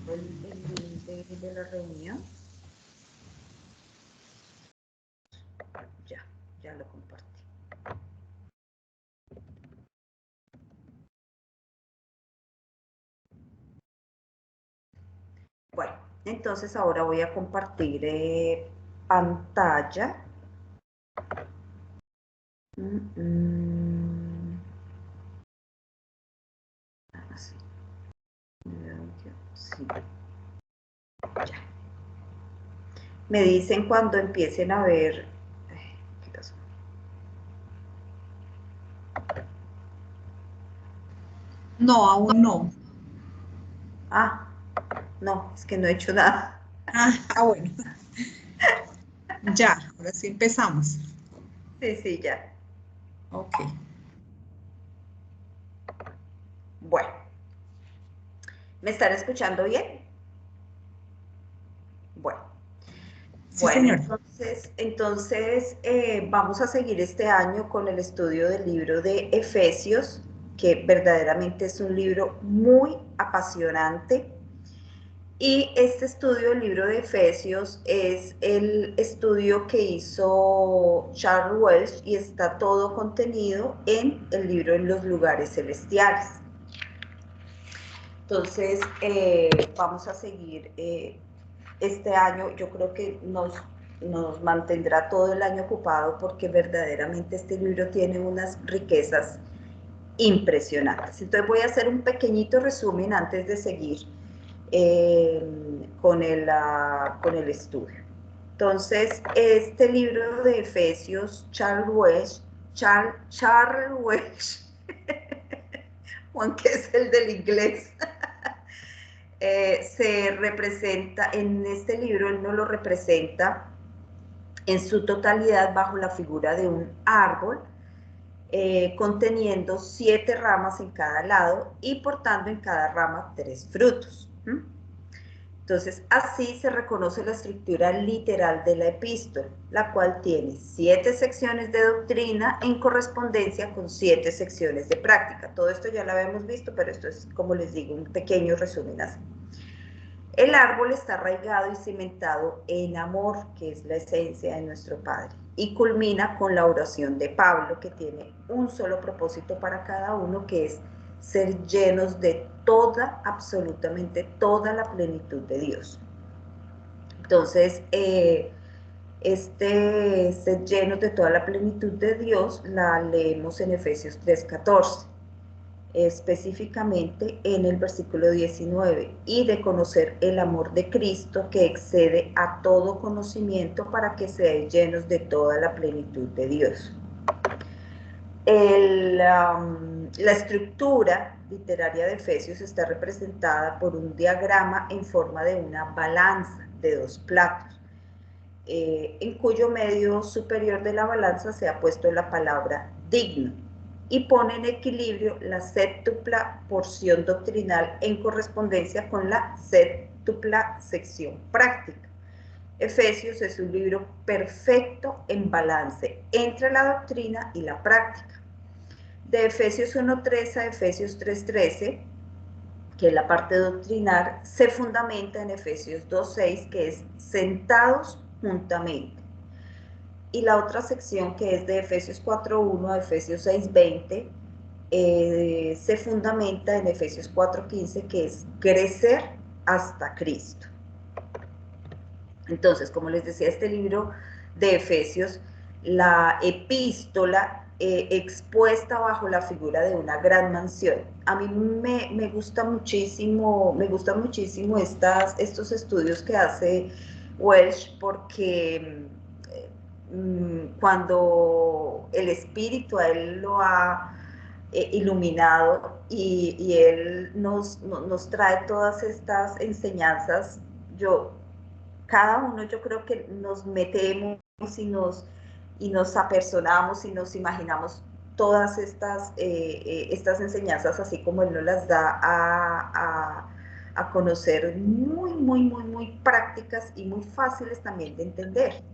el link de la reunión. Ya lo compartí. Bueno, entonces ahora voy a compartir pantalla. Así. Sí. Ya. Me dicen cuando empiecen a ver. ¿Qué pasó? No, aún no. Ah, no, es que no he hecho nada. Bueno. Ya, ahora sí empezamos. Sí, ya. Ok. Bueno, ¿me están escuchando bien? Bueno. Sí, Bueno, señor. entonces vamos a seguir este año con el estudio del libro de Efesios, que verdaderamente es un libro muy apasionante. Y este estudio del libro de Efesios es el estudio que hizo Charles Welch y está todo contenido en el libro En los lugares celestiales. Entonces, vamos a seguir este año. Yo creo que nos mantendrá todo el año ocupado porque verdaderamente este libro tiene unas riquezas impresionantes. Entonces voy a hacer un pequeñito resumen antes de seguir con el estudio. Entonces, este libro de Efesios, Charles Welch, Juan, que es el del inglés, se representa, en este libro él nos lo representa en su totalidad bajo la figura de un árbol, conteniendo 7 ramas en cada lado y portando en cada rama 3 frutos. Entonces, así se reconoce la estructura literal de la epístola, la cual tiene 7 secciones de doctrina en correspondencia con 7 secciones de práctica. Todo esto ya lo habíamos visto, pero esto es, como les digo, un pequeño resumen así. El árbol está arraigado y cimentado en amor, que es la esencia de nuestro Padre, y culmina con la oración de Pablo, que tiene un solo propósito para cada uno, que es ser llenos de toda, absolutamente toda la plenitud de Dios. Entonces, ser llenos de toda la plenitud de Dios la leemos en Efesios 3:14, específicamente en el versículo 19, y de conocer el amor de Cristo que excede a todo conocimiento para que seáis llenos de toda la plenitud de Dios. La estructura literaria de Efesios está representada por un diagrama en forma de una balanza de 2 platos, en cuyo medio superior de la balanza se ha puesto la palabra digno y pone en equilibrio la séptupla porción doctrinal en correspondencia con la séptupla sección práctica. Efesios es un libro perfecto en balance entre la doctrina y la práctica. De Efesios 1:3 a Efesios 3:13, que es la parte doctrinal, se fundamenta en Efesios 2:6, que es sentados juntamente. Y la otra sección, que es de Efesios 4:1 a Efesios 6:20, se fundamenta en Efesios 4:15, que es crecer hasta Cristo. Entonces, como les decía, este libro de Efesios, la epístola expuesta bajo la figura de una gran mansión. A mí me gusta muchísimo estos estudios que hace Welch, porque cuando el espíritu a él lo ha iluminado y él nos trae todas estas enseñanzas, cada uno yo creo que nos metemos y nos apersonamos y nos imaginamos todas estas enseñanzas así como él nos las da a conocer, muy prácticas y muy fáciles también de entender.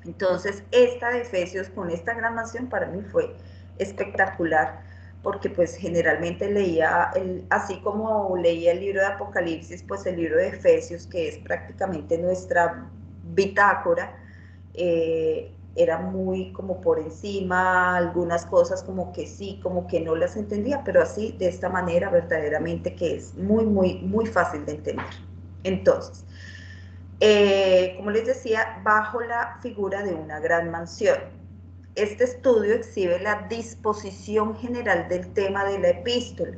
Entonces, esta de Efesios con esta gran mansión para mí fue espectacular, porque pues generalmente leía, así como leía el libro de Apocalipsis, pues el libro de Efesios, que es prácticamente nuestra bitácora, era muy como por encima, algunas cosas como que sí, como que no las entendía, pero así, de esta manera, verdaderamente que es muy, muy, muy fácil de entender. Entonces, como les decía, bajo la figura de una gran mansión. Este estudio exhibe la disposición general del tema de la epístola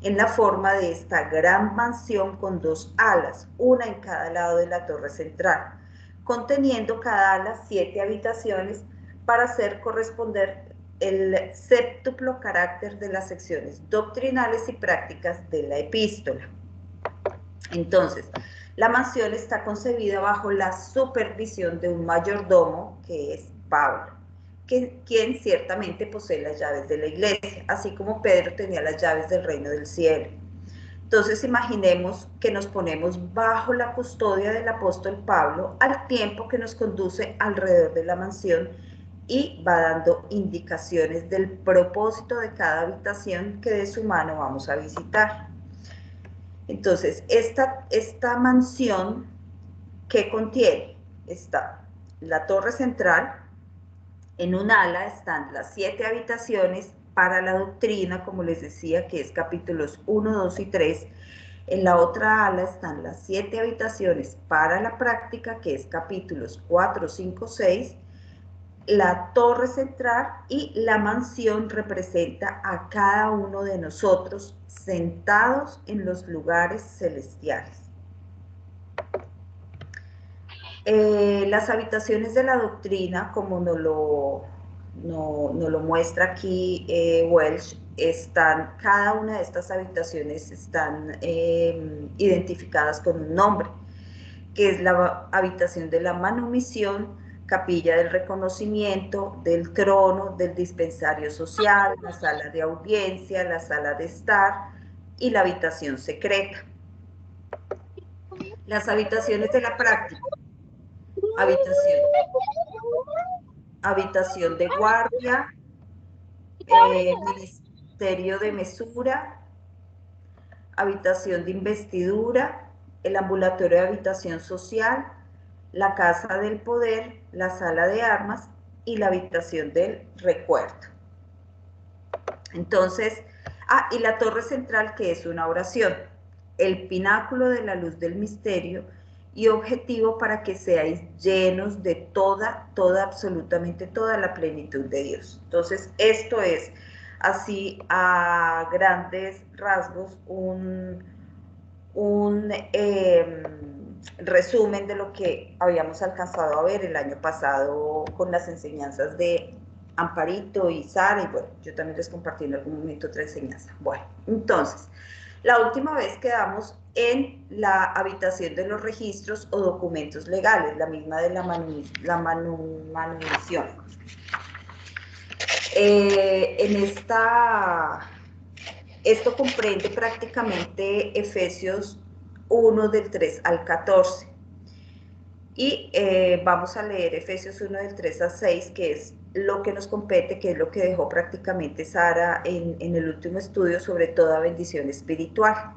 en la forma de esta gran mansión con dos alas, una en cada lado de la torre central, conteniendo cada ala 7 habitaciones para hacer corresponder el séptuplo carácter de las secciones doctrinales y prácticas de la epístola. Entonces, la mansión está concebida bajo la supervisión de un mayordomo, que es Pablo, quien ciertamente posee las llaves de la iglesia, así como Pedro tenía las llaves del reino del cielo. Entonces, imaginemos que nos ponemos bajo la custodia del apóstol Pablo al tiempo que nos conduce alrededor de la mansión y va dando indicaciones del propósito de cada habitación que de su mano vamos a visitar. Entonces, esta mansión, ¿qué contiene? Está la torre central, en un ala están las 7 habitaciones para la doctrina, como les decía, que es capítulos 1, 2 y 3. En la otra ala están las 7 habitaciones para la práctica, que es capítulos 4, 5, 6. La torre central y la mansión representa a cada uno de nosotros sentados en los lugares celestiales. Las habitaciones de la doctrina, como nos lo muestra aquí Welch, cada una de estas habitaciones están identificadas con un nombre, que es la habitación de la manumisión, capilla del reconocimiento, del trono, del dispensario social, la sala de audiencia, la sala de estar y la habitación secreta. Las habitaciones de la práctica. Habitación de guardia, ministerio de mesura, habitación de investidura, el ambulatorio de habitación social, la casa del poder, la sala de armas y la habitación del recuerdo. Entonces, y la torre central, que es una oración, el pináculo de la luz del misterio y objetivo para que seáis llenos de absolutamente toda la plenitud de Dios. Entonces, esto es así a grandes rasgos un resumen de lo que habíamos alcanzado a ver el año pasado con las enseñanzas de Amparito y Sara, y bueno, yo también les compartí en algún momento otra enseñanza. Bueno, entonces, la última vez quedamos en la habitación de los registros o documentos legales, la misma de la manutención. Esto comprende prácticamente Efesios 1 del 3 al 14. Y vamos a leer Efesios 1 del 3 al 6, que es lo que nos compete, que es lo que dejó prácticamente Sara en el último estudio sobre toda bendición espiritual.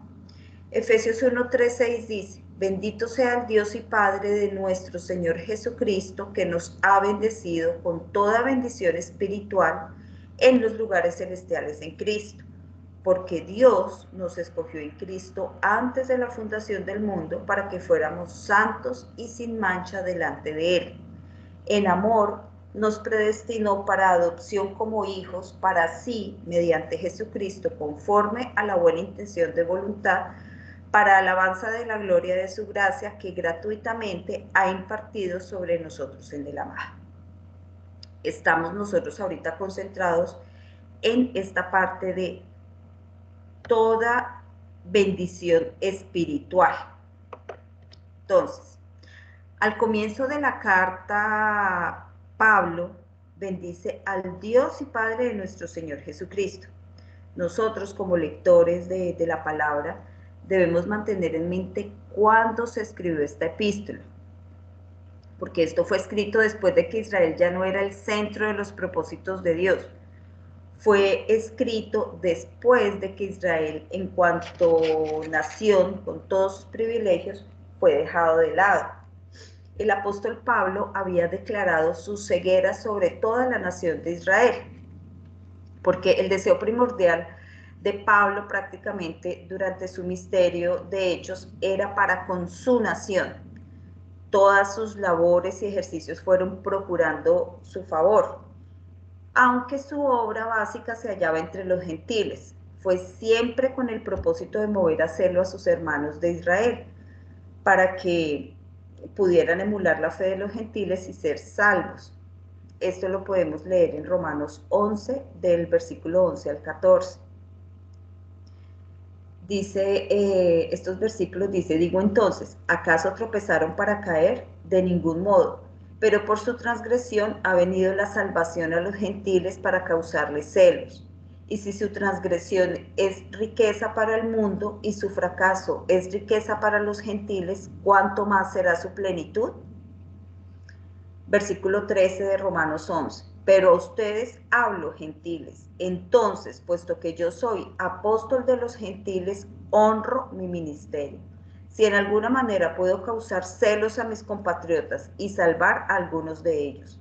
Efesios 1, 3, 6 dice: bendito sea el Dios y Padre de nuestro Señor Jesucristo, que nos ha bendecido con toda bendición espiritual en los lugares celestiales en Cristo. Porque Dios nos escogió en Cristo antes de la fundación del mundo para que fuéramos santos y sin mancha delante de Él. En amor nos predestinó para adopción como hijos, para sí, mediante Jesucristo, conforme a la buena intención de voluntad, para alabanza de la gloria de su gracia que gratuitamente ha impartido sobre nosotros en el amado. Estamos nosotros ahorita concentrados en esta parte de toda bendición espiritual. Entonces, al comienzo de la carta, Pablo bendice al Dios y Padre de nuestro Señor Jesucristo. Nosotros, como lectores de la palabra, debemos mantener en mente cuándo se escribió esta epístola, porque esto fue escrito después de que Israel ya no era el centro de los propósitos de Dios. fue escrito después de que Israel, en cuanto nación, con todos sus privilegios, fue dejado de lado. El apóstol Pablo había declarado su ceguera sobre toda la nación de Israel, porque el deseo primordial de Pablo prácticamente durante su ministerio de Hechos era para con su nación. Todas sus labores y ejercicios fueron procurando su favor, aunque su obra básica se hallaba entre los gentiles. Fue siempre con el propósito de mover a celo a sus hermanos de Israel, para que pudieran emular la fe de los gentiles y ser salvos. Esto lo podemos leer en Romanos 11, del versículo 11 al 14. Dice, estos versículos dice, digo entonces, ¿acaso tropezaron para caer? De ningún modo, pero por su transgresión ha venido la salvación a los gentiles para causarles celos. Y si su transgresión es riqueza para el mundo y su fracaso es riqueza para los gentiles, ¿cuánto más será su plenitud? Versículo 13 de Romanos 11. Pero a ustedes hablo, gentiles. Entonces, puesto que yo soy apóstol de los gentiles, honro mi ministerio. Si en alguna manera puedo causar celos a mis compatriotas y salvar a algunos de ellos.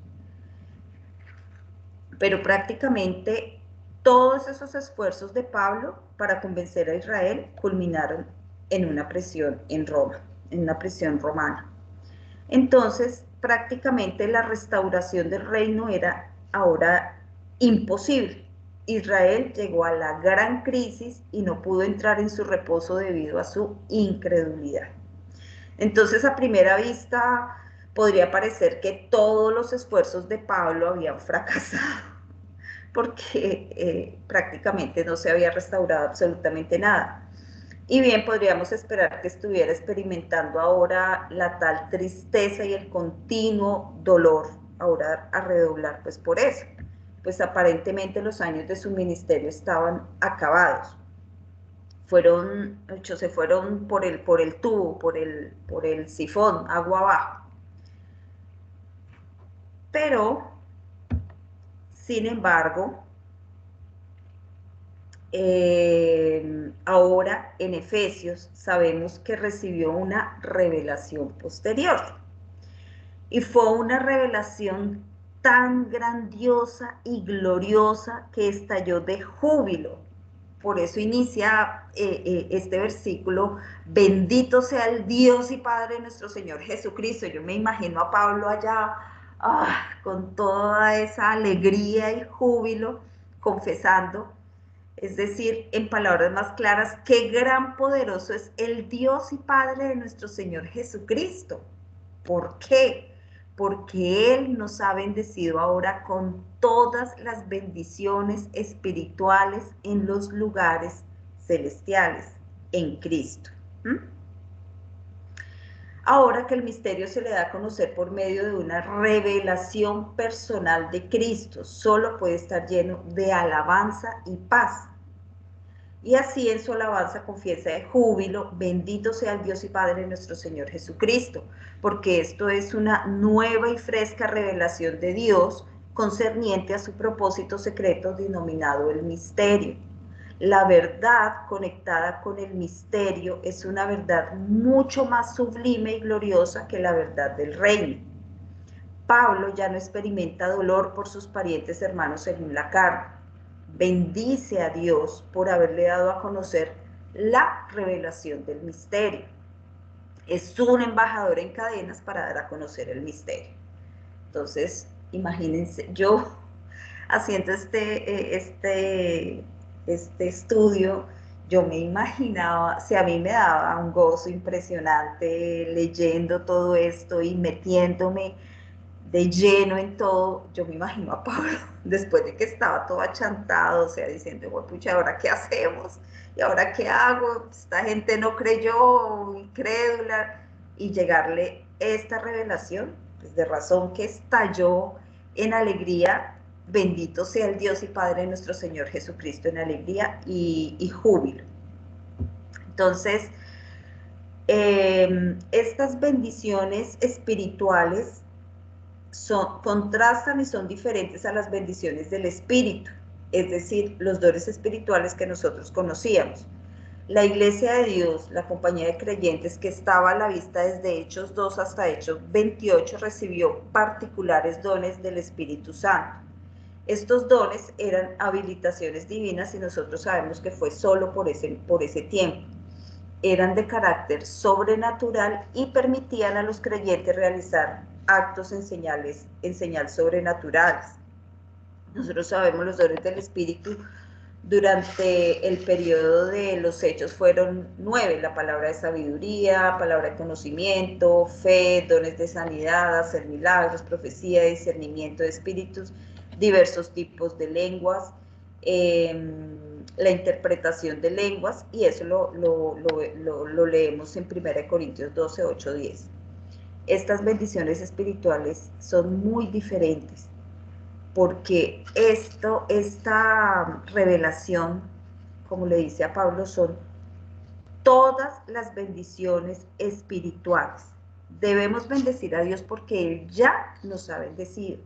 Pero prácticamente todos esos esfuerzos de Pablo para convencer a Israel culminaron en una prisión en Roma, en una prisión romana. Entonces, prácticamente la restauración del reino era ahora imposible. Israel llegó a la gran crisis y no pudo entrar en su reposo debido a su incredulidad. Entonces, a primera vista, podría parecer que todos los esfuerzos de Pablo habían fracasado, porque prácticamente no se había restaurado absolutamente nada. Y bien, podríamos esperar que estuviera experimentando ahora la tal tristeza y el continuo dolor, ahora a redoblar pues por eso. Pues aparentemente los años de su ministerio estaban acabados. Se fueron por el tubo, por el sifón, agua abajo. Pero, sin embargo, ahora en Efesios sabemos que recibió una revelación posterior. Y fue una revelación tan grandiosa y gloriosa que estalló de júbilo. Por eso inicia este versículo, bendito sea el Dios y Padre de nuestro Señor Jesucristo. Yo me imagino a Pablo allá con toda esa alegría y júbilo, confesando, es decir, en palabras más claras, qué gran poderoso es el Dios y Padre de nuestro Señor Jesucristo. ¿Por qué? Porque Él nos ha bendecido ahora con todas las bendiciones espirituales en los lugares celestiales, en Cristo. Ahora que el misterio se le da a conocer por medio de una revelación personal de Cristo, solo puede estar lleno de alabanza y paz. Y así en su alabanza confiesa de júbilo, bendito sea el Dios y Padre de nuestro Señor Jesucristo, porque esto es una nueva y fresca revelación de Dios concerniente a su propósito secreto denominado el misterio. La verdad conectada con el misterio es una verdad mucho más sublime y gloriosa que la verdad del reino. Pablo ya no experimenta dolor por sus parientes hermanos según la carne. Bendice a Dios por haberle dado a conocer la revelación del misterio. Es un embajador en cadenas para dar a conocer el misterio. Entonces, imagínense, yo haciendo este estudio, yo me imaginaba, si a mí me daba un gozo impresionante leyendo todo esto y metiéndome de lleno en todo, yo me imagino a Pablo, después de que estaba todo achantado, o sea, diciendo, bueno, pucha, ¿ahora qué hacemos? ¿Y ahora qué hago? Esta gente no creyó, incrédula, y llegarle esta revelación, pues de razón que estalló en alegría, bendito sea el Dios y Padre de nuestro Señor Jesucristo, en alegría y júbilo. Entonces, estas bendiciones espirituales contrastan y son diferentes a las bendiciones del Espíritu. es decir, los dones espirituales que nosotros conocíamos. La Iglesia de Dios, la compañía de creyentes que estaba a la vista desde Hechos 2 hasta Hechos 28, recibió particulares dones del Espíritu Santo. Estos dones eran habilitaciones divinas y nosotros sabemos que fue solo por ese tiempo. Eran de carácter sobrenatural y permitían a los creyentes realizar actos en señal sobrenaturales. Nosotros sabemos los dones del Espíritu. Durante el periodo de los Hechos fueron 9, la palabra de sabiduría, palabra de conocimiento, fe, dones de sanidad, hacer milagros, profecía, discernimiento de espíritus, diversos tipos de lenguas, la interpretación de lenguas, y eso lo leemos en 1 Corintios 12, 8, 10. Estas bendiciones espirituales son muy diferentes, porque esta revelación, como le dice a Pablo, son todas las bendiciones espirituales. Debemos bendecir a Dios porque Él ya nos ha bendecido.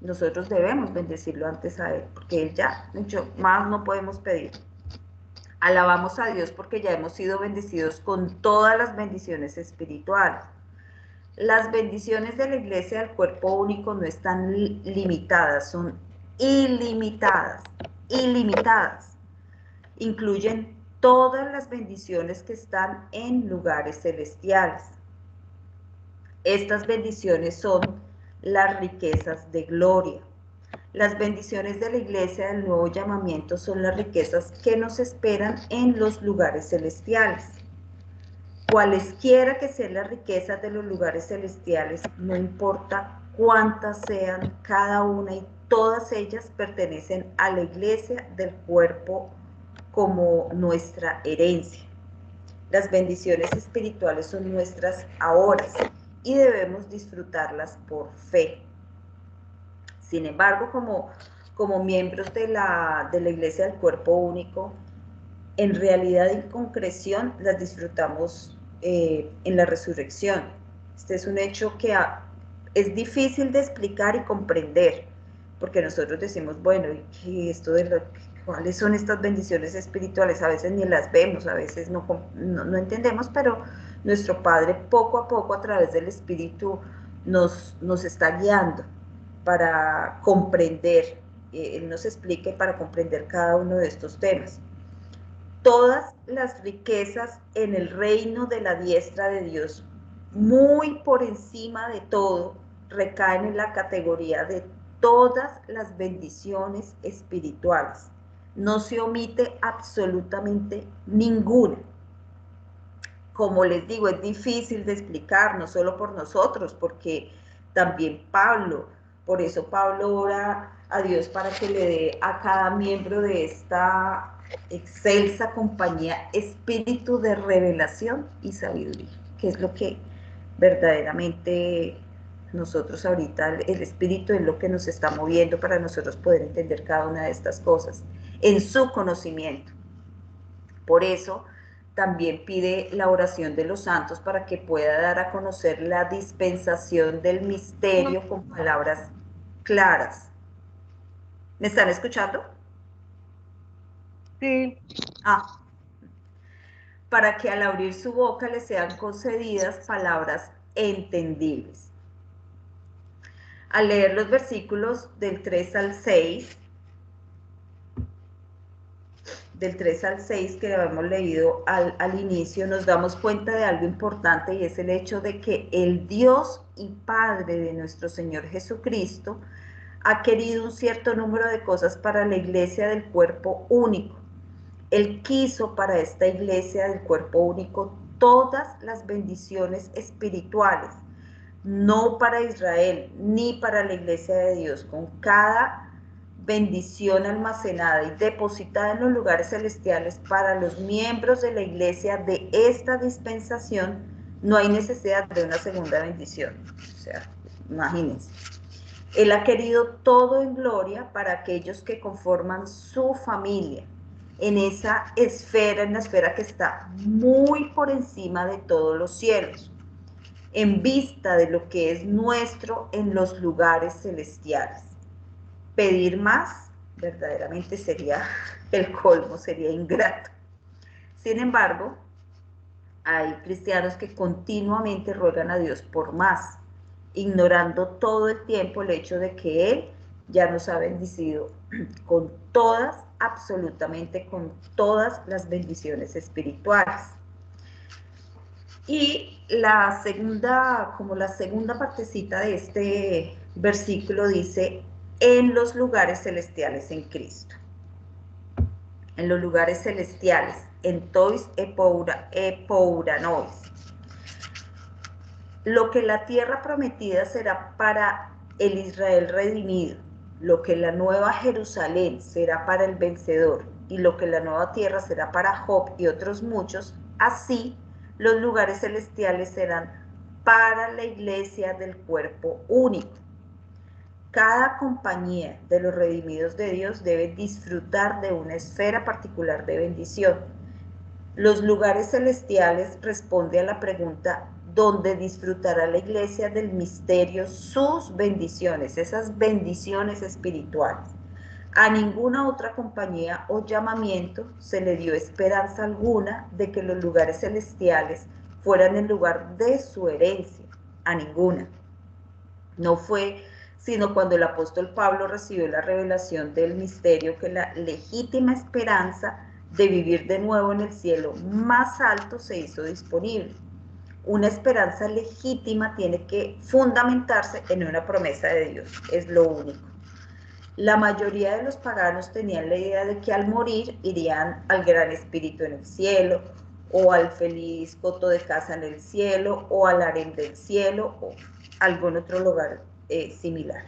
Nosotros debemos bendecirlo antes a Él, porque Él ya, mucho más no podemos pedir. Alabamos a Dios porque ya hemos sido bendecidos con todas las bendiciones espirituales. Las bendiciones de la iglesia del cuerpo único no están limitadas, son ilimitadas, ilimitadas. Incluyen todas las bendiciones que están en lugares celestiales. Estas bendiciones son las riquezas de gloria. Las bendiciones de la iglesia del nuevo llamamiento son las riquezas que nos esperan en los lugares celestiales. Cualesquiera que sean las riquezas de los lugares celestiales, no importa cuántas sean cada una, y todas ellas pertenecen a la iglesia del cuerpo como nuestra herencia. Las bendiciones espirituales son nuestras ahora y debemos disfrutarlas por fe. Sin embargo, como miembros de la iglesia del cuerpo único, en realidad y en concreción las disfrutamos en la resurrección. Este es un hecho que es difícil de explicar y comprender, porque nosotros decimos, bueno, ¿y esto cuáles son estas bendiciones espirituales? A veces ni las vemos, a veces no entendemos, pero nuestro Padre poco a poco a través del Espíritu nos está guiando para comprender, Él nos explique para comprender cada uno de estos temas. Todas las riquezas en el reino de la diestra de Dios, muy por encima de todo, recaen en la categoría de todas las bendiciones espirituales. No se omite absolutamente ninguna. Como les digo, es difícil de explicar, no solo por nosotros, porque también Pablo, por eso Pablo ora a Dios para que le dé a cada miembro de esta excelsa compañía espíritu de revelación y sabiduría, que es lo que verdaderamente nosotros ahorita, el espíritu es lo que nos está moviendo para nosotros poder entender cada una de estas cosas en su conocimiento. Por eso también pide la oración de los santos para que pueda dar a conocer la dispensación del misterio con palabras claras. ¿Me están escuchando? Sí. Para que al abrir su boca le sean concedidas palabras entendibles. Al leer los versículos del 3 al 6, que habíamos leído al inicio, nos damos cuenta de algo importante, y es el hecho de que el Dios y Padre de nuestro Señor Jesucristo ha querido un cierto número de cosas para la iglesia del cuerpo único. Él quiso para esta iglesia del cuerpo único todas las bendiciones espirituales, no para Israel ni para la iglesia de Dios. Con cada bendición almacenada y depositada en los lugares celestiales para los miembros de la iglesia de esta dispensación, no hay necesidad de una segunda bendición. O sea, imagínense. Él ha querido todo en gloria para aquellos que conforman su familia, en esa esfera, en la esfera que está muy por encima de todos los cielos, en vista de lo que es nuestro en los lugares celestiales. Pedir más verdaderamente sería el colmo, sería ingrato. Sin embargo, hay cristianos que continuamente ruegan a Dios por más, ignorando todo el tiempo el hecho de que Él ya nos ha bendecido con todas, absolutamente con todas las bendiciones espirituales. Y la segunda, como la segunda partecita de este versículo dice, en los lugares celestiales en Cristo. En los lugares celestiales, en tois epouranois. Lo que la tierra prometida será para el Israel redimido, lo que la nueva Jerusalén será para el vencedor, y lo que la nueva tierra será para Job y otros muchos, así los lugares celestiales serán para la iglesia del cuerpo único. Cada compañía de los redimidos de Dios debe disfrutar de una esfera particular de bendición. Los lugares celestiales responde a la pregunta ¿dónde disfrutará la iglesia del misterio sus bendiciones, esas bendiciones espirituales? A ninguna otra compañía o llamamiento se le dio esperanza alguna de que los lugares celestiales fueran el lugar de su herencia, a ninguna. No fue sino cuando el apóstol Pablo recibió la revelación del misterio que la legítima esperanza de vivir de nuevo en el cielo más alto se hizo disponible. Una esperanza legítima tiene que fundamentarse en una promesa de Dios, es lo único. La mayoría de los paganos tenían la idea de que al morir irían al gran espíritu en el cielo, o al feliz coto de casa en el cielo, o al harén del cielo, o algún otro lugar similar.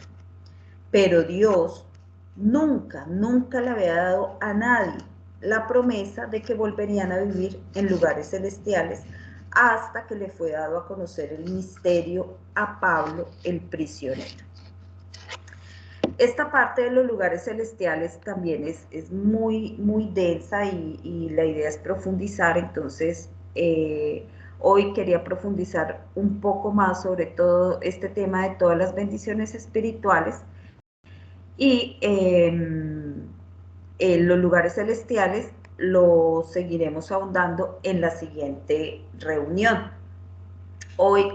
Pero Dios nunca le había dado a nadie la promesa de que volverían a vivir en lugares celestiales hasta que le fue dado a conocer el misterio a Pablo, el prisionero. Esta parte de los lugares celestiales también es muy densa y la idea es profundizar, entonces hoy quería profundizar un poco más sobre todo este tema de todas las bendiciones espirituales y los lugares celestiales lo seguiremos ahondando en la siguiente reunión. Hoy,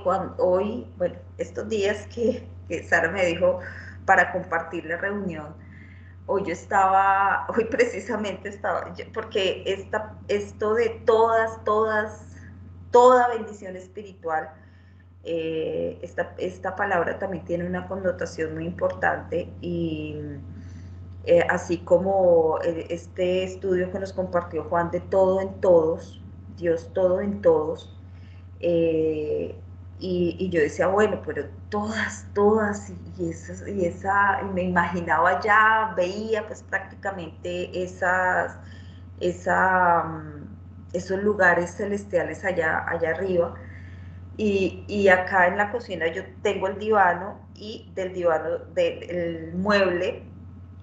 bueno, estos días que Sara me dijo para compartir la reunión, hoy precisamente estaba, porque esto de toda bendición espiritual, esta palabra también tiene una connotación muy importante y así como este estudio que nos compartió Juan de todo en todos, Dios todo en todos, y yo decía, bueno, pero todas, y me imaginaba ya, veía pues prácticamente esos lugares celestiales allá arriba, y acá en la cocina yo tengo el divano, y del divano, del mueble,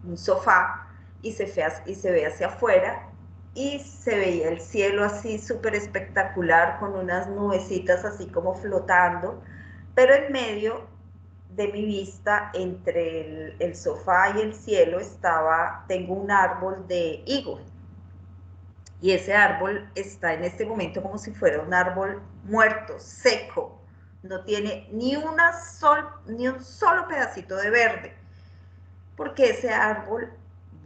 un sofá, y se ve hacia afuera, y se veía el cielo así súper espectacular, con unas nubecitas así como flotando, pero en medio de mi vista, entre el sofá y el cielo, tengo un árbol de higo, y ese árbol está en este momento como si fuera un árbol muerto, seco, no tiene ni un solo pedacito de verde, porque ese árbol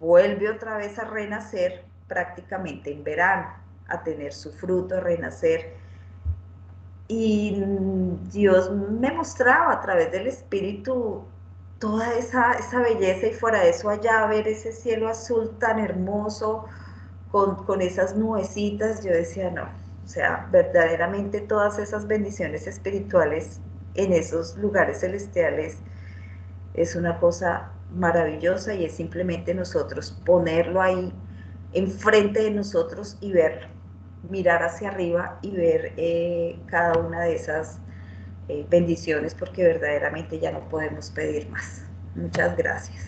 vuelve otra vez a renacer prácticamente en verano, a tener su fruto, a renacer. Y Dios me mostraba a través del Espíritu toda esa belleza, y fuera de eso allá ver ese cielo azul tan hermoso, con esas nubecitas. Yo decía, no, o sea, verdaderamente todas esas bendiciones espirituales en esos lugares celestiales es una cosa maravillosa, y es simplemente nosotros ponerlo ahí enfrente de nosotros y verlo, mirar hacia arriba y ver cada una de esas bendiciones, porque verdaderamente ya no podemos pedir más. Muchas gracias.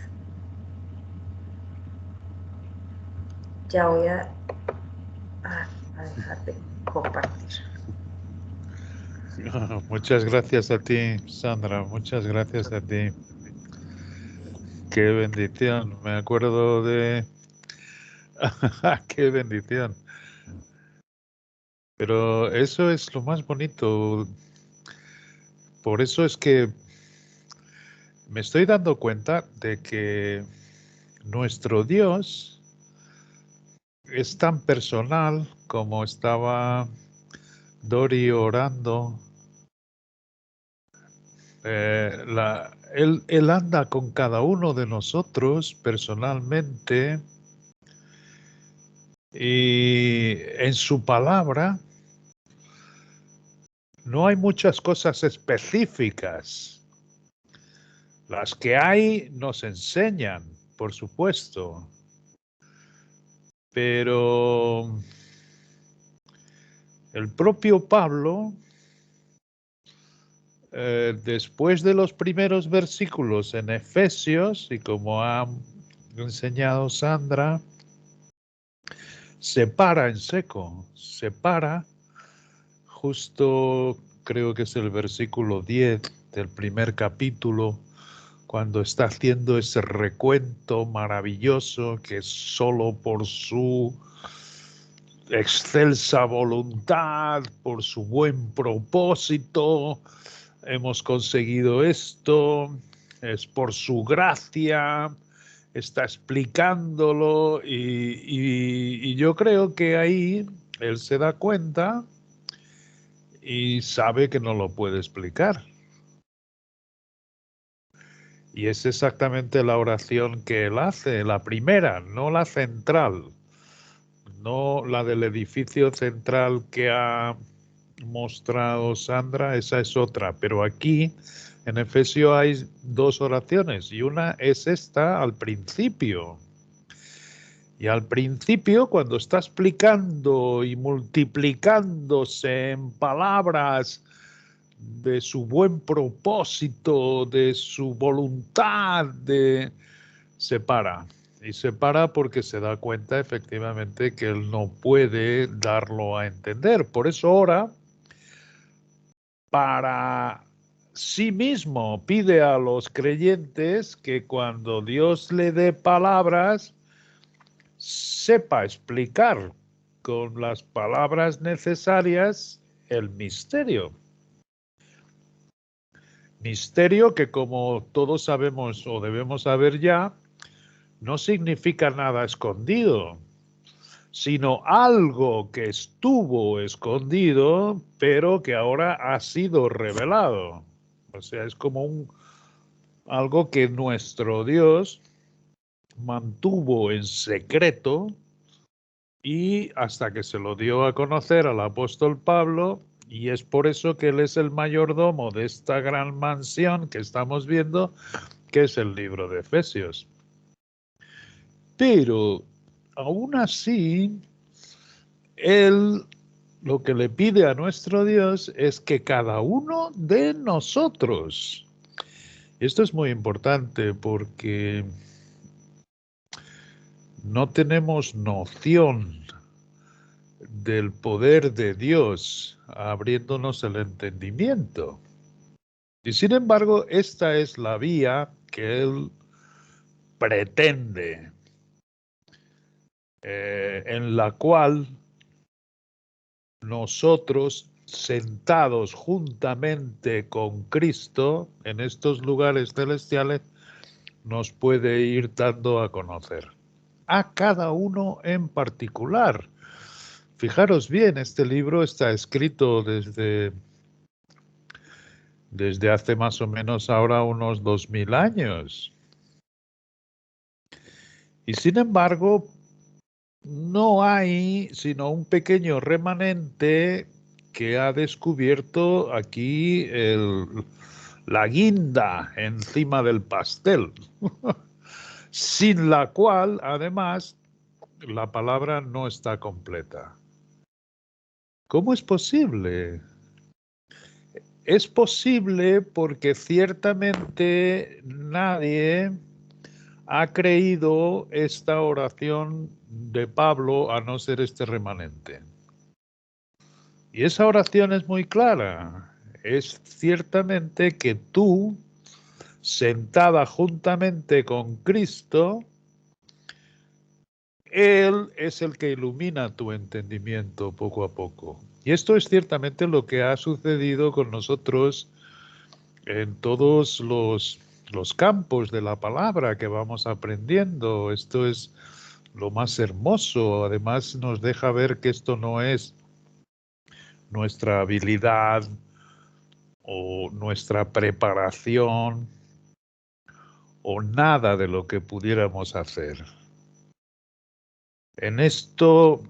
Ya voy a dejar de compartir. Muchas gracias a ti, Sandra, muchas gracias a ti. Qué bendición. Me acuerdo de... Qué bendición. Pero eso es lo más bonito. Por eso es que me estoy dando cuenta de que nuestro Dios es tan personal como estaba Dori orando. Él anda con cada uno de nosotros personalmente y en su palabra no hay muchas cosas específicas. Las que hay nos enseñan, por supuesto, pero el propio Pablo, después de los primeros versículos en Efesios, y como ha enseñado Sandra, se para en seco, se para, justo creo que es el versículo 10 del primer capítulo, cuando está haciendo ese recuento maravilloso que solo por su excelsa voluntad, por su buen propósito, hemos conseguido esto, es por su gracia, está explicándolo y yo creo que ahí él se da cuenta y sabe que no lo puede explicar. Y es exactamente la oración que él hace, la primera, no la central, no la del edificio central que ha mostrado Sandra, esa es otra, pero aquí en Efesio hay dos oraciones y una es esta al principio. Y al principio, cuando está explicando y multiplicándose en palabras de su buen propósito, de su voluntad, se para. Y se para porque se da cuenta efectivamente que él no puede darlo a entender. Por eso ora para sí mismo, pide a los creyentes que cuando Dios le dé palabras, sepa explicar con las palabras necesarias el misterio. Misterio que, como todos sabemos o debemos saber ya, no significa nada escondido, sino algo que estuvo escondido, pero que ahora ha sido revelado. O sea, es como algo que nuestro Dios mantuvo en secreto y hasta que se lo dio a conocer al apóstol Pablo, y es por eso que él es el mayordomo de esta gran mansión que estamos viendo, que es el libro de Efesios. Pero aún así, él lo que le pide a nuestro Dios es que cada uno de nosotros, esto es muy importante porque no tenemos noción del poder de Dios abriéndonos el entendimiento. Y sin embargo, esta es la vía que Él pretende, en la cual nosotros, sentados juntamente con Cristo en estos lugares celestiales, nos puede ir dando a conocer a cada uno en particular. Fijaros bien, este libro está escrito desde hace más o menos ahora unos 2000 años. Y sin embargo, no hay sino un pequeño remanente que ha descubierto aquí la guinda encima del pastel, sin la cual, además, la palabra no está completa. ¿Cómo es posible? Es posible porque ciertamente nadie ha creído esta oración de Pablo a no ser este remanente. Y esa oración es muy clara. Es ciertamente que tú sentada juntamente con Cristo, Él es el que ilumina tu entendimiento poco a poco. Y esto es ciertamente lo que ha sucedido con nosotros en todos los campos de la palabra que vamos aprendiendo. Esto es lo más hermoso. Además nos deja ver que esto no es nuestra habilidad o nuestra preparación o nada de lo que pudiéramos hacer. En esto,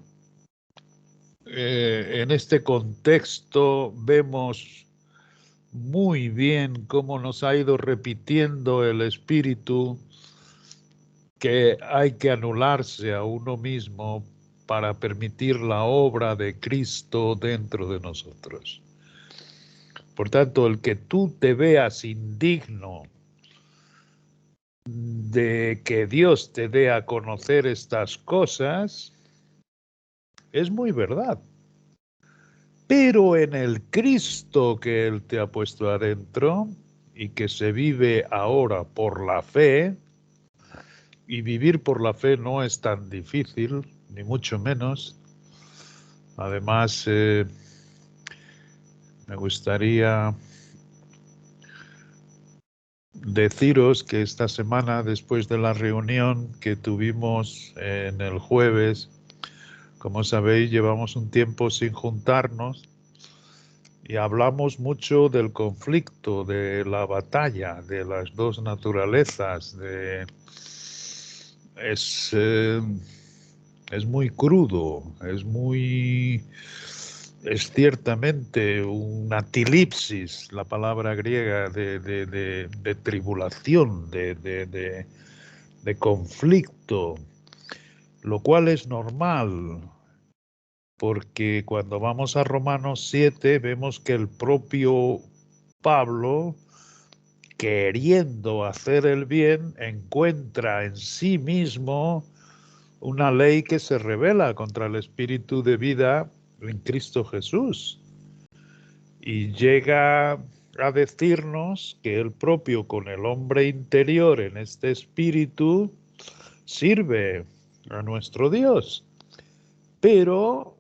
en este contexto, vemos muy bien cómo nos ha ido repitiendo el Espíritu que hay que anularse a uno mismo para permitir la obra de Cristo dentro de nosotros. Por tanto, el que tú te veas indigno de que Dios te dé a conocer estas cosas, es muy verdad. Pero en el Cristo que Él te ha puesto adentro y que se vive ahora por la fe, y vivir por la fe no es tan difícil, ni mucho menos. Además, me gustaría deciros que esta semana, después de la reunión que tuvimos en el jueves, como sabéis, llevamos un tiempo sin juntarnos y hablamos mucho del conflicto, de la batalla, de las dos naturalezas. Es muy crudo, es ciertamente una tilipsis, la palabra griega de tribulación, de conflicto, lo cual es normal, porque cuando vamos a Romanos 7 vemos que el propio Pablo, queriendo hacer el bien, encuentra en sí mismo una ley que se rebela contra el espíritu de vida en Cristo Jesús. Y llega a decirnos que él propio, con el hombre interior en este espíritu, sirve a nuestro Dios, pero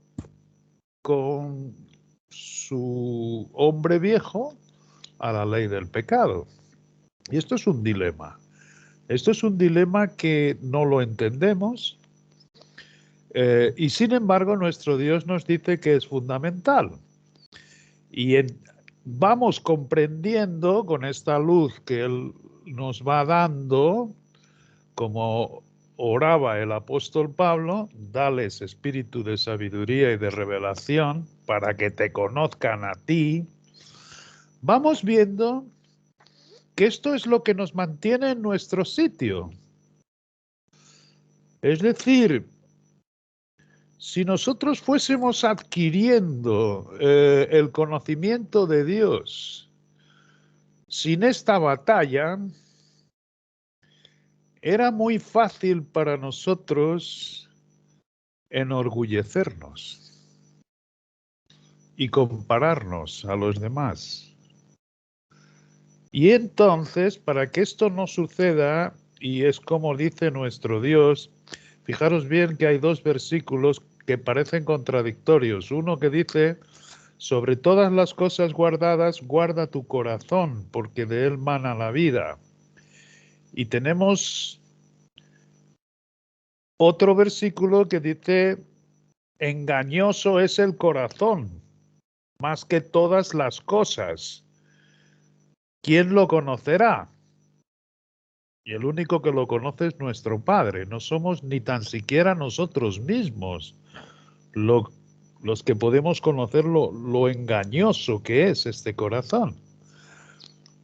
con su hombre viejo a la ley del pecado. Y esto es un dilema. Esto es un dilema que no lo entendemos, y sin embargo nuestro Dios nos dice que es fundamental. Y vamos comprendiendo con esta luz que Él nos va dando, como oraba el apóstol Pablo, dales espíritu de sabiduría y de revelación para que te conozcan a ti. Vamos viendo que esto es lo que nos mantiene en nuestro sitio. Es decir, si nosotros fuésemos adquiriendo el conocimiento de Dios sin esta batalla, era muy fácil para nosotros enorgullecernos y compararnos a los demás. Y entonces, para que esto no suceda, y es como dice nuestro Dios, fijaros bien que hay dos versículos que parecen contradictorios. Uno que dice, sobre todas las cosas guardadas, guarda tu corazón, porque de él mana la vida. Y tenemos otro versículo que dice, engañoso es el corazón, más que todas las cosas. ¿Quién lo conocerá? Y el único que lo conoce es nuestro Padre. No somos ni tan siquiera nosotros mismos los que podemos conocer lo engañoso que es este corazón.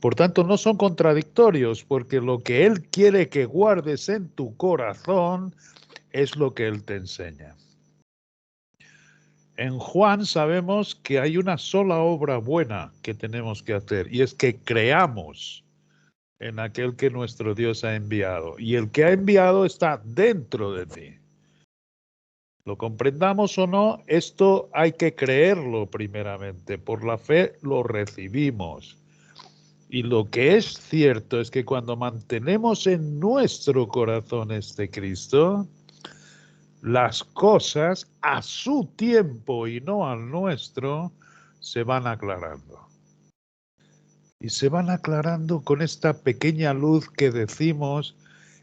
Por tanto, no son contradictorios, porque lo que Él quiere que guardes en tu corazón es lo que Él te enseña. En Juan sabemos que hay una sola obra buena que tenemos que hacer, y es que creamos en aquel que nuestro Dios ha enviado. Y el que ha enviado está dentro de ti. Lo comprendamos o no, esto hay que creerlo primeramente. Por la fe lo recibimos. Y lo que es cierto es que cuando mantenemos en nuestro corazón este Cristo, las cosas a su tiempo y no al nuestro se van aclarando. Y se van aclarando con esta pequeña luz que decimos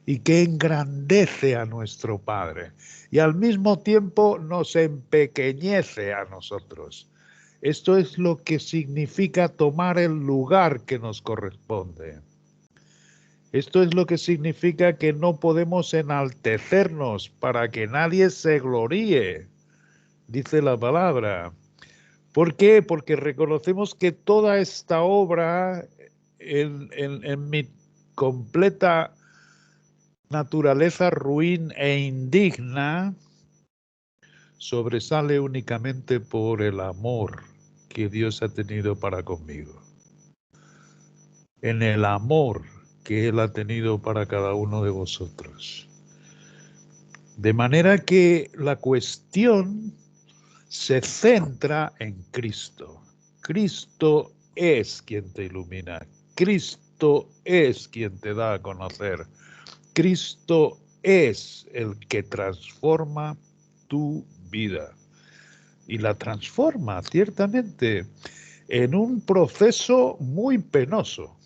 y que engrandece a nuestro Padre. Y al mismo tiempo nos empequeñece a nosotros. Esto es lo que significa tomar el lugar que nos corresponde. Esto es lo que significa que no podemos enaltecernos para que nadie se gloríe, dice la palabra. ¿Por qué? Porque reconocemos que toda esta obra, en mi completa naturaleza ruin e indigna, sobresale únicamente por el amor que Dios ha tenido para conmigo. En el amor que Él ha tenido para cada uno de vosotros. De manera que la cuestión se centra en Cristo. Cristo es quien te ilumina. Cristo es quien te da a conocer. Cristo es el que transforma tu vida. Y la transforma, ciertamente, en un proceso muy penoso.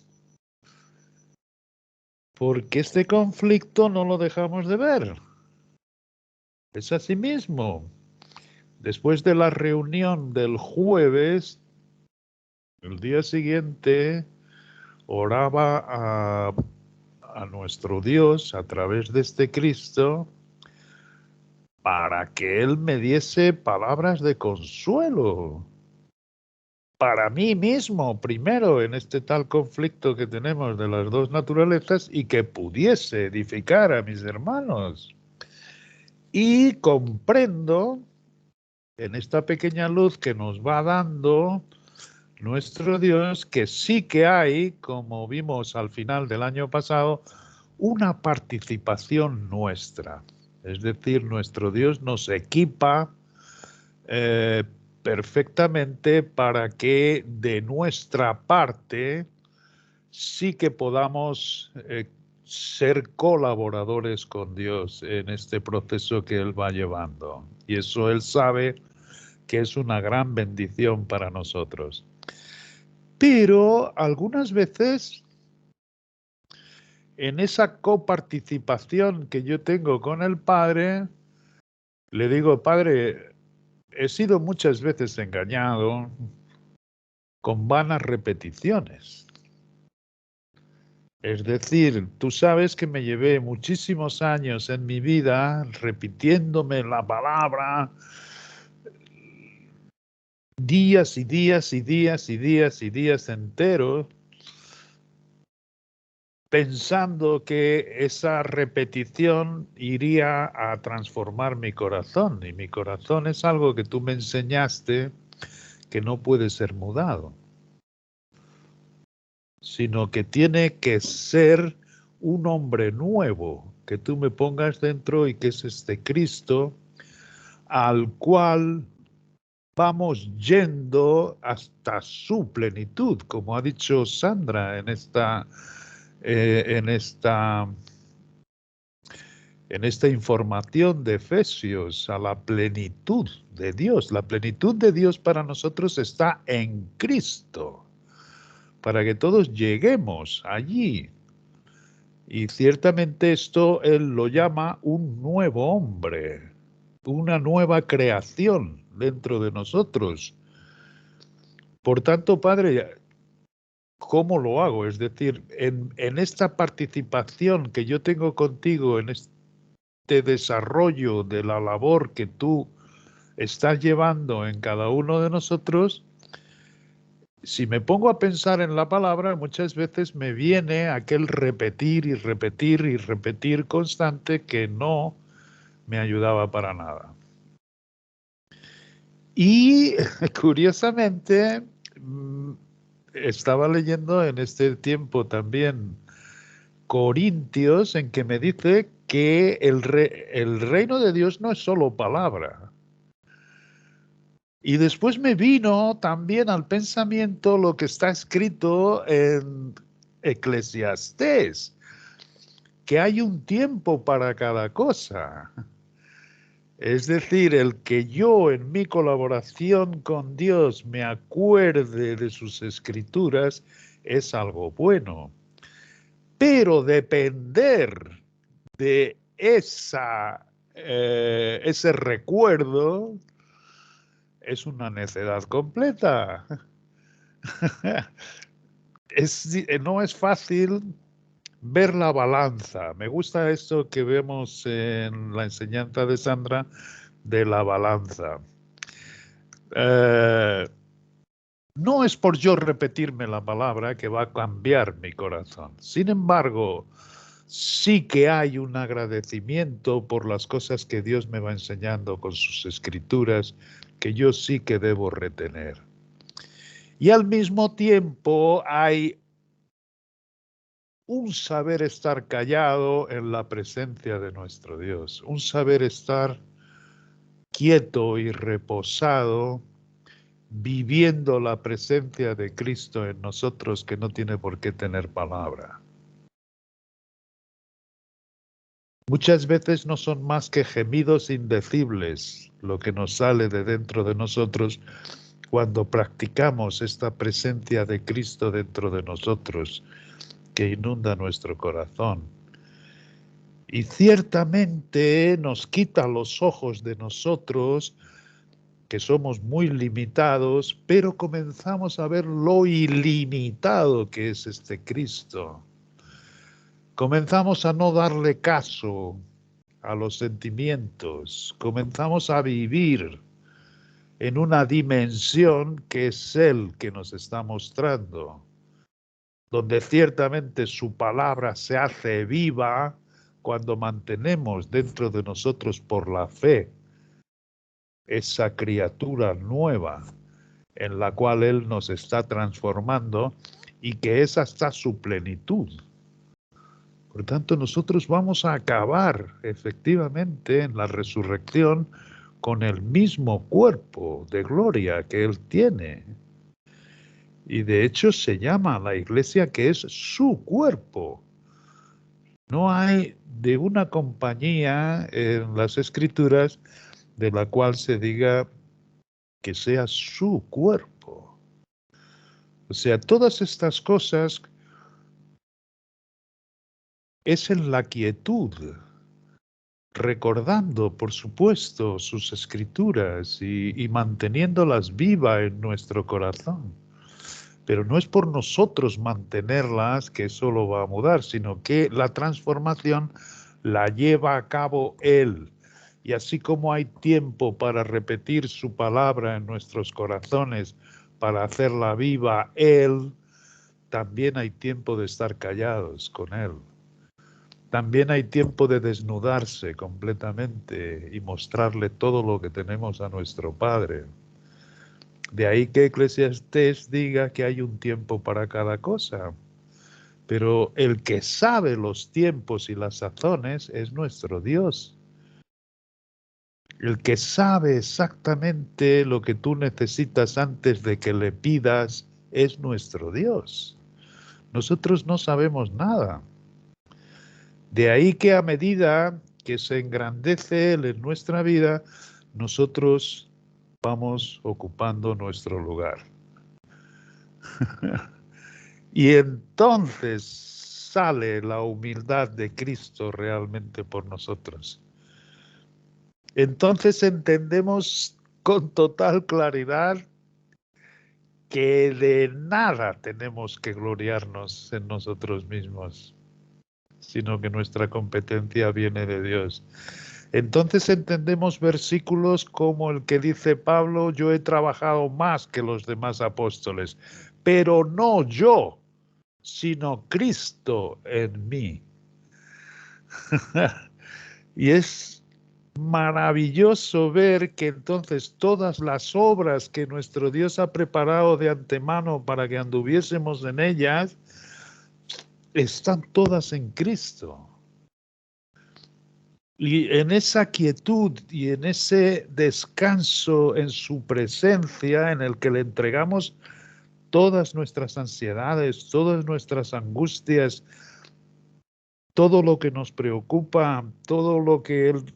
Porque este conflicto no lo dejamos de ver. Es así mismo. Después de la reunión del jueves, el día siguiente oraba a nuestro Dios a través de este Cristo para que Él me diese palabras de consuelo. Para mí mismo, primero, en este tal conflicto que tenemos de las dos naturalezas y que pudiese edificar a mis hermanos. Y comprendo en esta pequeña luz que nos va dando nuestro Dios que sí que hay, como vimos al final del año pasado, una participación nuestra. Es decir, nuestro Dios nos equipa perfectamente para que de nuestra parte sí que podamos ser colaboradores con Dios en este proceso que Él va llevando. Y eso Él sabe que es una gran bendición para nosotros. Pero algunas veces en esa coparticipación que yo tengo con el Padre, le digo, Padre, he sido muchas veces engañado con vanas repeticiones. Es decir, tú sabes que me llevé muchísimos años en mi vida repitiéndome la palabra días y días y días y días y días enteros, pensando que esa repetición iría a transformar mi corazón. Y mi corazón es algo que tú me enseñaste que no puede ser mudado, sino que tiene que ser un hombre nuevo que tú me pongas dentro y que es este Cristo al cual vamos yendo hasta su plenitud, como ha dicho Sandra en esta información de Efesios, a la plenitud de Dios. La plenitud de Dios para nosotros está en Cristo, para que todos lleguemos allí. Y ciertamente esto Él lo llama un nuevo hombre, una nueva creación dentro de nosotros. Por tanto, Padre, ¿cómo lo hago? Es decir, en esta participación que yo tengo contigo, en este desarrollo de la labor que tú estás llevando en cada uno de nosotros, si me pongo a pensar en la palabra, muchas veces me viene aquel repetir y repetir y repetir constante que no me ayudaba para nada. Y curiosamente, estaba leyendo en este tiempo también Corintios, en que me dice que el reino de Dios no es solo palabra. Y después me vino también al pensamiento lo que está escrito en Eclesiastés, que hay un tiempo para cada cosa. Es decir, el que yo en mi colaboración con Dios me acuerde de sus escrituras es algo bueno. Pero depender de ese recuerdo es una necedad completa. No es fácil ver la balanza. Me gusta esto que vemos en la enseñanza de Sandra de la balanza. No es por yo repetirme la palabra que va a cambiar mi corazón. Sin embargo, sí que hay un agradecimiento por las cosas que Dios me va enseñando con sus escrituras que yo sí que debo retener. Y al mismo tiempo hay un saber estar callado en la presencia de nuestro Dios, un saber estar quieto y reposado, viviendo la presencia de Cristo en nosotros que no tiene por qué tener palabra. Muchas veces no son más que gemidos indecibles lo que nos sale de dentro de nosotros cuando practicamos esta presencia de Cristo dentro de nosotros que inunda nuestro corazón. Y ciertamente nos quita los ojos de nosotros, que somos muy limitados, pero comenzamos a ver lo ilimitado que es este Cristo. Comenzamos a no darle caso a los sentimientos, comenzamos a vivir en una dimensión que es Él que nos está mostrando, donde ciertamente su palabra se hace viva cuando mantenemos dentro de nosotros por la fe esa criatura nueva en la cual Él nos está transformando y que es hasta su plenitud. Por tanto, nosotros vamos a acabar efectivamente en la resurrección con el mismo cuerpo de gloria que Él tiene. Y de hecho se llama a la iglesia que es su cuerpo. No hay de una compañía en las escrituras de la cual se diga que sea su cuerpo. O sea, todas estas cosas es en la quietud, recordando, por supuesto, sus escrituras y manteniéndolas vivas en nuestro corazón. Pero no es por nosotros mantenerlas que eso lo va a mudar, sino que la transformación la lleva a cabo Él. Y así como hay tiempo para repetir su palabra en nuestros corazones, para hacerla viva Él, también hay tiempo de estar callados con Él. También hay tiempo de desnudarse completamente y mostrarle todo lo que tenemos a nuestro Padre. De ahí que Eclesiastés diga que hay un tiempo para cada cosa. Pero el que sabe los tiempos y las sazones es nuestro Dios. El que sabe exactamente lo que tú necesitas antes de que le pidas es nuestro Dios. Nosotros no sabemos nada. De ahí que a medida que se engrandece Él en nuestra vida, nosotros vamos ocupando nuestro lugar. Y entonces sale la humildad de Cristo realmente por nosotros. Entonces entendemos con total claridad que de nada tenemos que gloriarnos en nosotros mismos, sino que nuestra competencia viene de Dios. Entonces entendemos versículos como el que dice Pablo: yo he trabajado más que los demás apóstoles, pero no yo, sino Cristo en mí. Y es maravilloso ver que entonces todas las obras que nuestro Dios ha preparado de antemano para que anduviésemos en ellas, están todas en Cristo. Y en esa quietud y en ese descanso en su presencia, en el que le entregamos todas nuestras ansiedades, todas nuestras angustias, todo lo que nos preocupa, todo lo que Él,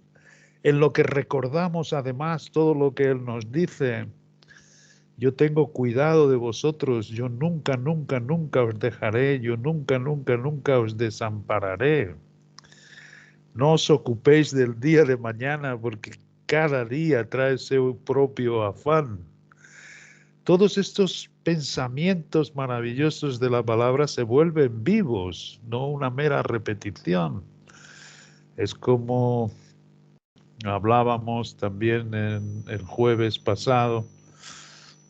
en lo que recordamos además, todo lo que Él nos dice. Yo tengo cuidado de vosotros, yo nunca, nunca, nunca os dejaré, yo nunca, nunca, nunca os desampararé. No os ocupéis del día de mañana, porque cada día trae su propio afán. Todos estos pensamientos maravillosos de la palabra se vuelven vivos, no una mera repetición. Es como hablábamos también en el jueves pasado,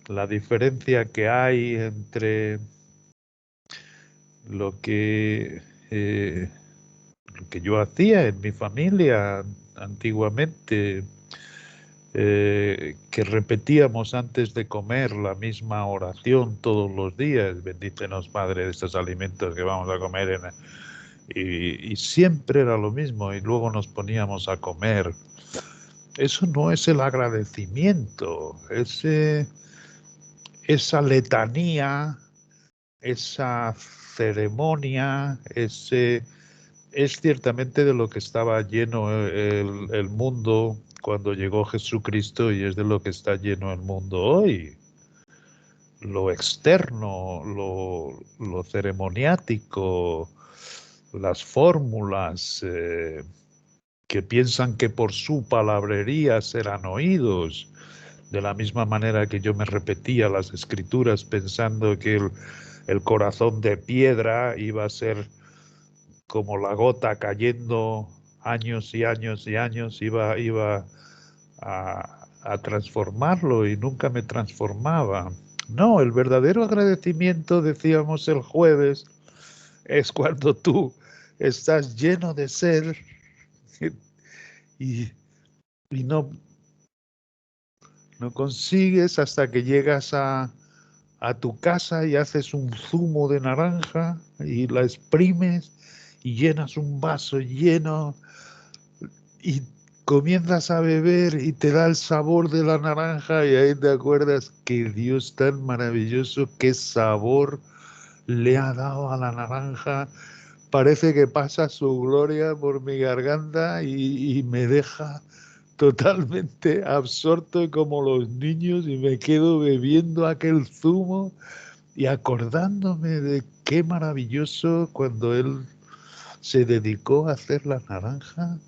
la diferencia que hay entre lo que yo hacía en mi familia antiguamente, que repetíamos antes de comer la misma oración todos los días: bendícenos, Padre, de estos alimentos que vamos a comer, y siempre era lo mismo, y luego nos poníamos a comer. Eso no es el agradecimiento, esa letanía, esa ceremonia, es ciertamente de lo que estaba lleno el mundo cuando llegó Jesucristo, y es de lo que está lleno el mundo hoy. Lo externo, lo ceremoniático, las fórmulas, que piensan que por su palabrería serán oídos. De la misma manera que yo me repetía las escrituras pensando que el corazón de piedra iba a ser como la gota cayendo años y años y años, iba a transformarlo, y nunca me transformaba. No, el verdadero agradecimiento, decíamos el jueves, es cuando tú estás lleno de ser y no consigues hasta que llegas a tu casa y haces un zumo de naranja y la exprimes y llenas un vaso lleno y comienzas a beber y te da el sabor de la naranja, y ahí te acuerdas que Dios tan maravilloso, qué sabor le ha dado a la naranja. Parece que pasa su gloria por mi garganta y me deja totalmente absorto como los niños, y me quedo bebiendo aquel zumo y acordándome de qué maravilloso cuando él se dedicó a hacer la naranja,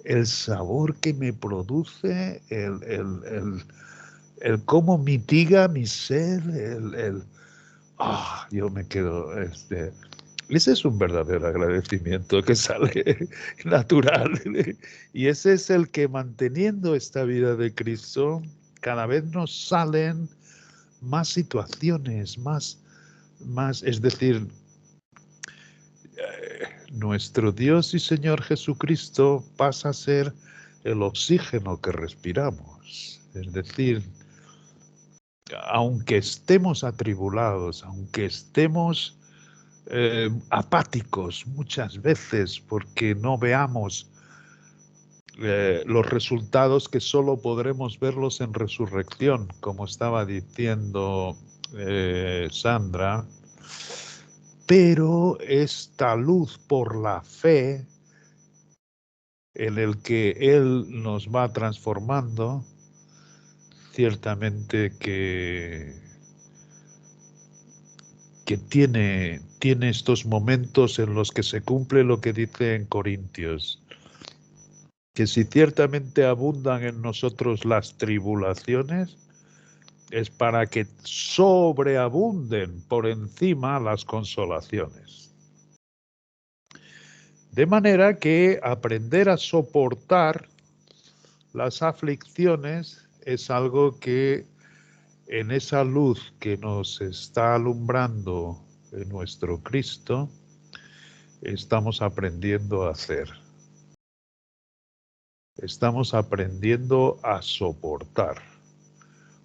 el sabor que me produce, el cómo mitiga mi sed, yo me quedo, ese es un verdadero agradecimiento que sale natural, y ese es el que, manteniendo esta vida de Cristo, cada vez nos salen más situaciones, más, es decir, nuestro Dios y Señor Jesucristo pasa a ser el oxígeno que respiramos. Es decir, aunque estemos atribulados, aunque estemos apáticos muchas veces porque no veamos los resultados, que solo podremos verlos en resurrección, como estaba diciendo Sandra, pero esta luz por la fe en el que Él nos va transformando, ciertamente que tiene estos momentos en los que se cumple lo que dice en Corintios, que si ciertamente abundan en nosotros las tribulaciones, es para que sobreabunden por encima las consolaciones. De manera que aprender a soportar las aflicciones es algo que, en esa luz que nos está alumbrando en nuestro Cristo, estamos aprendiendo a hacer. Estamos aprendiendo a soportar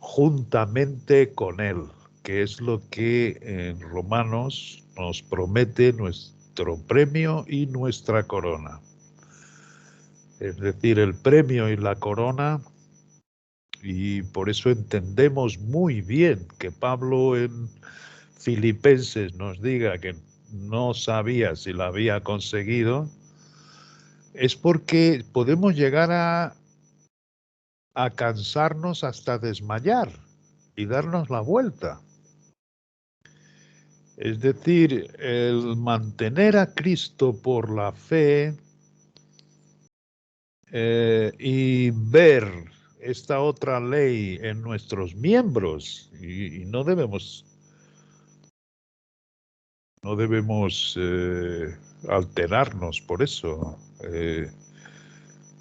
juntamente con Él, que es lo que en Romanos nos promete nuestro premio y nuestra corona. es decir, el premio y la corona, y por eso entendemos muy bien que Pablo en Filipenses nos diga que no sabía si la había conseguido, es porque podemos llegar a cansarnos hasta desmayar y darnos la vuelta. Es decir, el mantener a Cristo por la fe y ver esta otra ley en nuestros miembros, y no debemos alterarnos por eso.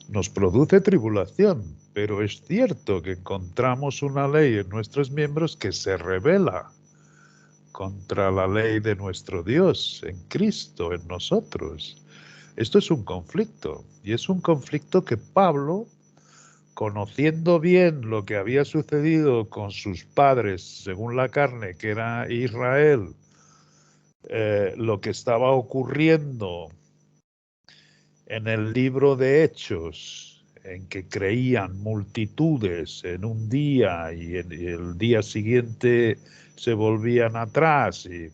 Nos produce tribulación, pero es cierto que encontramos una ley en nuestros miembros que se rebela contra la ley de nuestro Dios en Cristo, en nosotros. Esto es un conflicto, y es un conflicto que Pablo, conociendo bien lo que había sucedido con sus padres según la carne, que era Israel, lo que estaba ocurriendo en el libro de Hechos, en que creían multitudes en un día y el día siguiente se volvían atrás. Y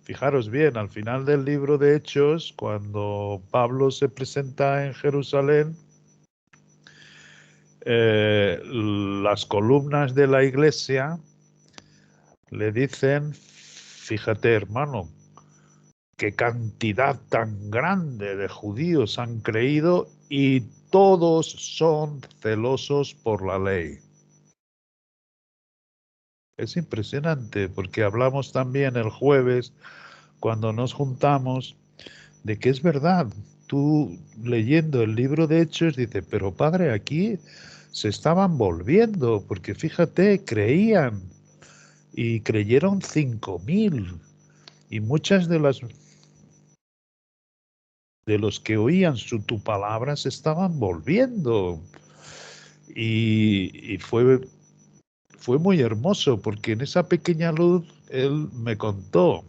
fijaros bien, al final del libro de Hechos, cuando Pablo se presenta en Jerusalén, las columnas de la iglesia le dicen, fíjate hermano, qué cantidad tan grande de judíos han creído y todos son celosos por la ley. Es impresionante porque hablamos también el jueves cuando nos juntamos de que es verdad. Tú leyendo el libro de Hechos dices, pero padre, aquí se estaban volviendo porque fíjate, creían y creyeron 5.000 y muchas de los que oían tu palabra se estaban volviendo. Y fue muy hermoso porque en esa pequeña luz él me contó,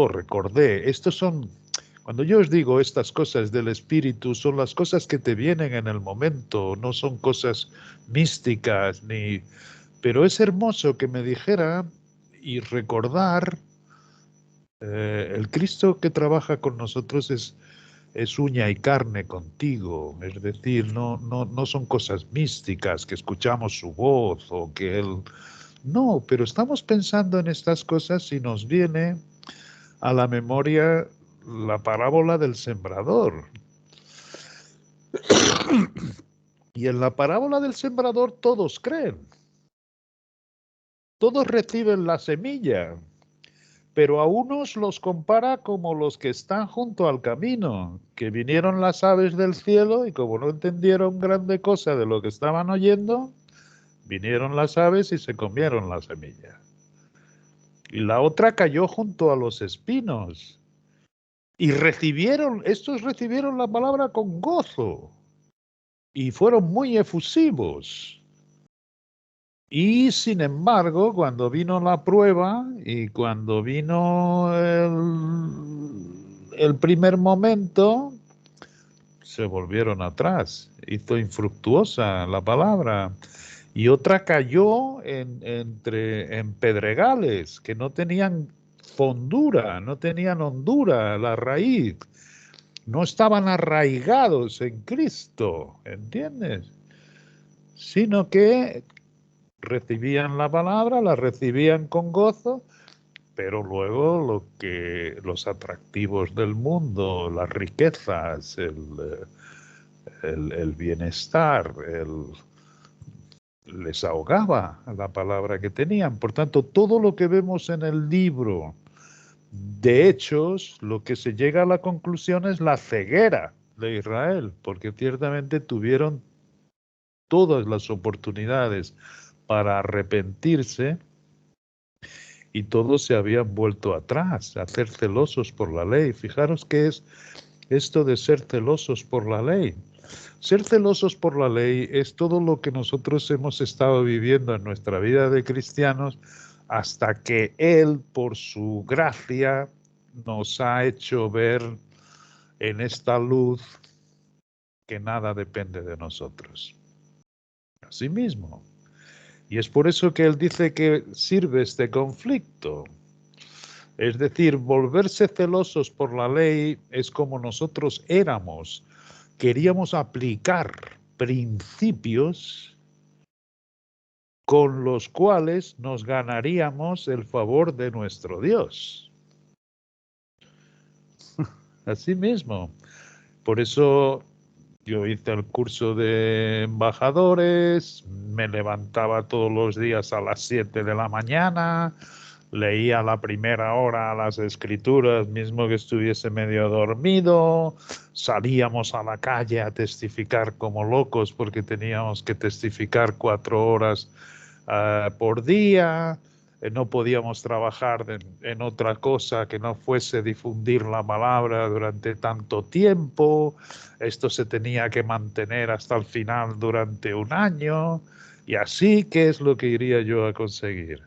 recordé, cuando yo os digo estas cosas del Espíritu, son las cosas que te vienen en el momento, no son cosas místicas, pero es hermoso que me dijera y recordar, el Cristo que trabaja con nosotros es uña y carne contigo, es decir, no son cosas místicas que escuchamos su voz o que él... No, pero estamos pensando en estas cosas y nos viene a la memoria la parábola del sembrador. Y en la parábola del sembrador todos creen, todos reciben la semilla, pero a unos los compara como los que están junto al camino, que vinieron las aves del cielo y como no entendieron grande cosa de lo que estaban oyendo, vinieron las aves y se comieron la semilla. Y la otra cayó junto a los espinos y estos recibieron la palabra con gozo y fueron muy efusivos. Y sin embargo, cuando vino la prueba y cuando vino el primer momento, se volvieron atrás. Hizo infructuosa la palabra. Y otra cayó en pedregales que no tenían fondura, no tenían hondura, la raíz. No estaban arraigados en Cristo, ¿entiendes? Sino que recibían la palabra, la recibían con gozo, pero luego los atractivos del mundo, las riquezas, el bienestar, les ahogaba la palabra que tenían. Por tanto, todo lo que vemos en el libro de Hechos, lo que se llega a la conclusión es la ceguera de Israel, porque ciertamente tuvieron todas las oportunidades para arrepentirse y todos se habían vuelto atrás, a ser celosos por la ley. Fijaros qué es esto de ser celosos por la ley. Ser celosos por la ley es todo lo que nosotros hemos estado viviendo en nuestra vida de cristianos hasta que Él, por su gracia, nos ha hecho ver en esta luz que nada depende de nosotros. Así mismo. Y es por eso que él dice que sirve este conflicto. Es decir, volverse celosos por la ley es como nosotros éramos. Queríamos aplicar principios con los cuales nos ganaríamos el favor de nuestro Dios. Así mismo. Por eso yo hice el curso de embajadores, me levantaba todos los días a las 7 de la mañana, leía la primera hora las escrituras, mismo que estuviese medio dormido, salíamos a la calle a testificar como locos porque teníamos que testificar 4 horas por día. No podíamos trabajar en otra cosa que no fuese difundir la palabra durante tanto tiempo. Esto se tenía que mantener hasta el final durante 1 año. Y así, ¿qué es lo que iría yo a conseguir?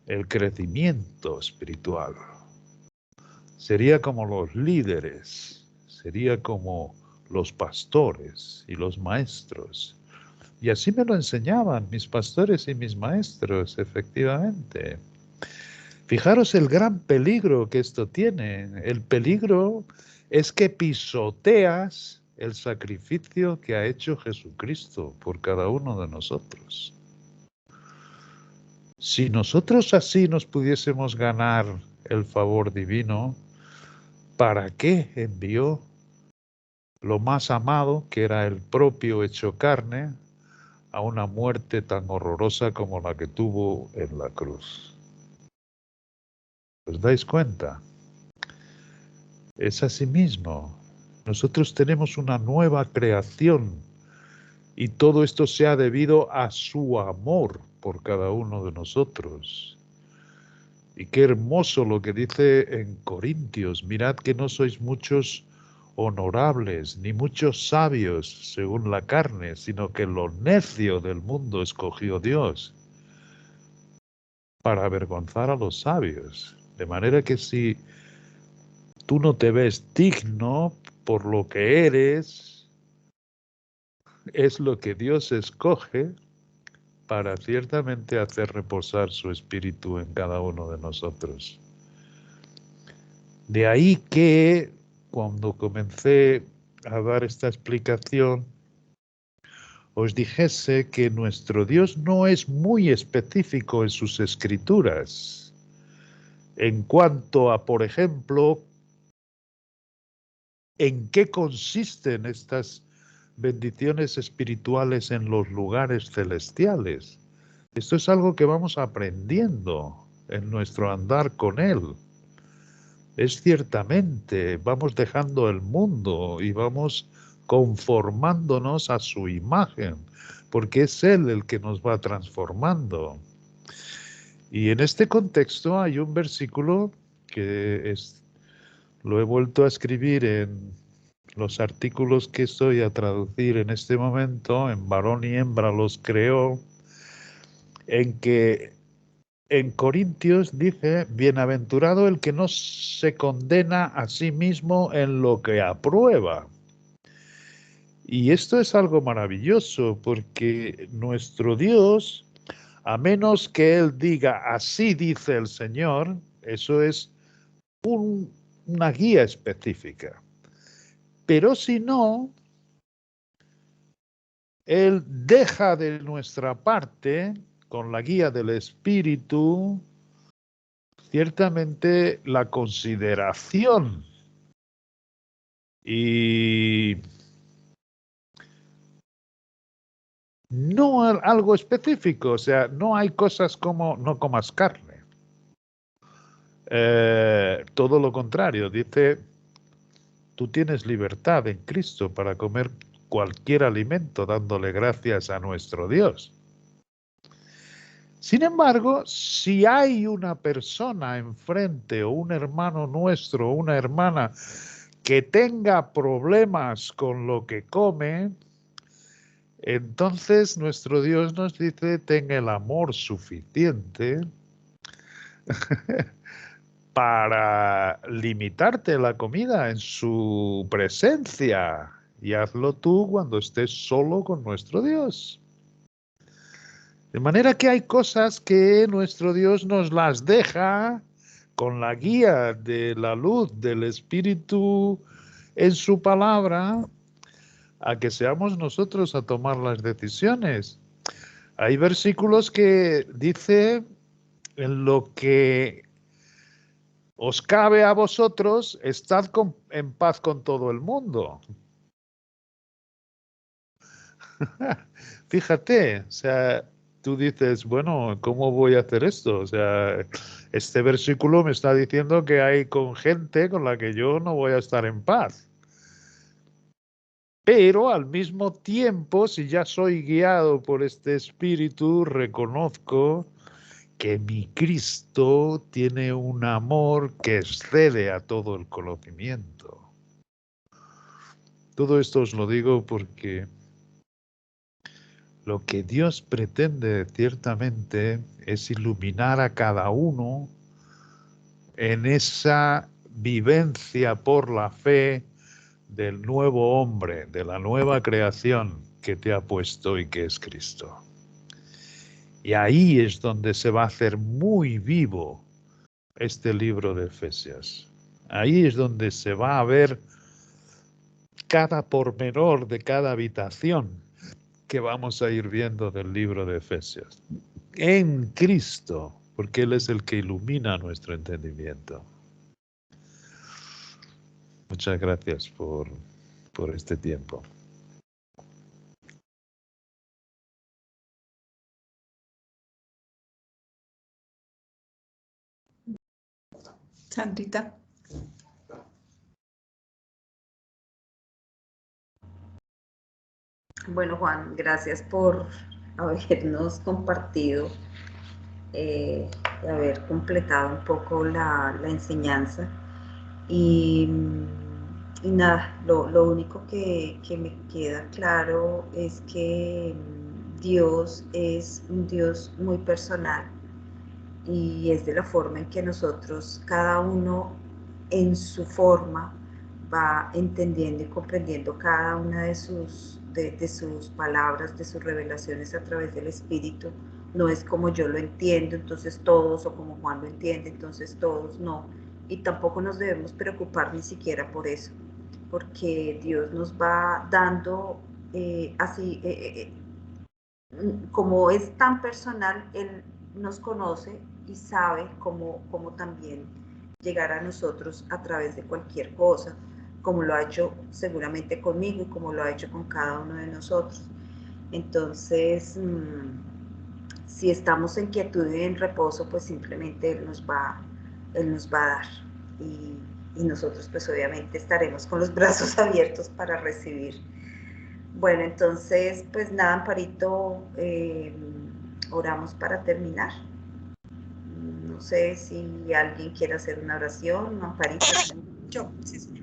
El crecimiento espiritual. Sería como los líderes, sería como los pastores y los maestros. Y así me lo enseñaban mis pastores y mis maestros, efectivamente. Fijaros el gran peligro que esto tiene. El peligro es que pisoteas el sacrificio que ha hecho Jesucristo por cada uno de nosotros. Si nosotros así nos pudiésemos ganar el favor divino, ¿para qué envió lo más amado, que era el propio hecho carne, a una muerte tan horrorosa como la que tuvo en la cruz? ¿Os dais cuenta? Es así mismo. Nosotros tenemos una nueva creación y todo esto se ha debido a su amor por cada uno de nosotros. Y qué hermoso lo que dice en Corintios: mirad que no sois muchos honorables, ni muchos sabios según la carne, sino que lo necio del mundo escogió Dios para avergonzar a los sabios. De manera que si tú no te ves digno por lo que eres, es lo que Dios escoge para ciertamente hacer reposar su espíritu en cada uno de nosotros. De ahí que cuando comencé a dar esta explicación, os dijese que nuestro Dios no es muy específico en sus escrituras en cuanto a, por ejemplo, en qué consisten estas bendiciones espirituales en los lugares celestiales. Esto es algo que vamos aprendiendo en nuestro andar con Él. Es ciertamente, vamos dejando el mundo y vamos conformándonos a su imagen, porque es Él el que nos va transformando. Y en este contexto hay un versículo que lo he vuelto a escribir en los artículos que estoy a traducir en este momento, en Varón y Hembra los creó, en que en Corintios dice: bienaventurado el que no se condena a sí mismo en lo que aprueba. Y esto es algo maravilloso, porque nuestro Dios, a menos que Él diga así dice el Señor, eso es una guía específica. Pero si no, Él deja de nuestra parte, con la guía del Espíritu, ciertamente la consideración y no algo específico. O sea, no hay cosas como no comas carne. Todo lo contrario, dice: tú tienes libertad en Cristo para comer cualquier alimento, dándole gracias a nuestro Dios. Sin embargo, si hay una persona enfrente, o un hermano nuestro, una hermana, que tenga problemas con lo que come, entonces nuestro Dios nos dice: ten el amor suficiente para limitarte la comida en su presencia. Y hazlo tú cuando estés solo con nuestro Dios. De manera que hay cosas que nuestro Dios nos las deja con la guía de la luz del Espíritu en su palabra, a que seamos nosotros a tomar las decisiones. Hay versículos que dice: en lo que os cabe a vosotros, estad en paz con todo el mundo. Fíjate, o sea, tú dices, bueno, ¿cómo voy a hacer esto? O sea, este versículo me está diciendo que hay con gente con la que yo no voy a estar en paz. Pero al mismo tiempo, si ya soy guiado por este espíritu, reconozco que mi Cristo tiene un amor que excede a todo el conocimiento. Todo esto os lo digo porque lo que Dios pretende ciertamente es iluminar a cada uno en esa vivencia por la fe del nuevo hombre, de la nueva creación que te ha puesto y que es Cristo. Y ahí es donde se va a hacer muy vivo este libro de Efesios. Ahí es donde se va a ver cada pormenor de cada habitación que vamos a ir viendo del libro de Efesios. En Cristo, porque Él es el que ilumina nuestro entendimiento. Muchas gracias por este tiempo. Sandrita. Bueno, Juan, gracias por habernos compartido y haber completado un poco la enseñanza. Y nada, lo único que me queda claro es que Dios es un Dios muy personal y es de la forma en que nosotros, cada uno en su forma, va entendiendo y comprendiendo cada una de sus palabras, de sus revelaciones a través del Espíritu. No es como yo lo entiendo, entonces todos, o como Juan lo entiende, entonces todos, no. Y tampoco nos debemos preocupar ni siquiera por eso, porque Dios nos va dando como es tan personal, Él nos conoce y sabe cómo también llegar a nosotros a través de cualquier cosa, como lo ha hecho seguramente conmigo y como lo ha hecho con cada uno de nosotros. Entonces, si estamos en quietud y en reposo, pues simplemente Él nos va a dar. Y nosotros pues obviamente estaremos con los brazos abiertos para recibir. Bueno, entonces, pues nada, Amparito, oramos para terminar. No sé si alguien quiere hacer una oración, Amparito. Yo, sí, señor.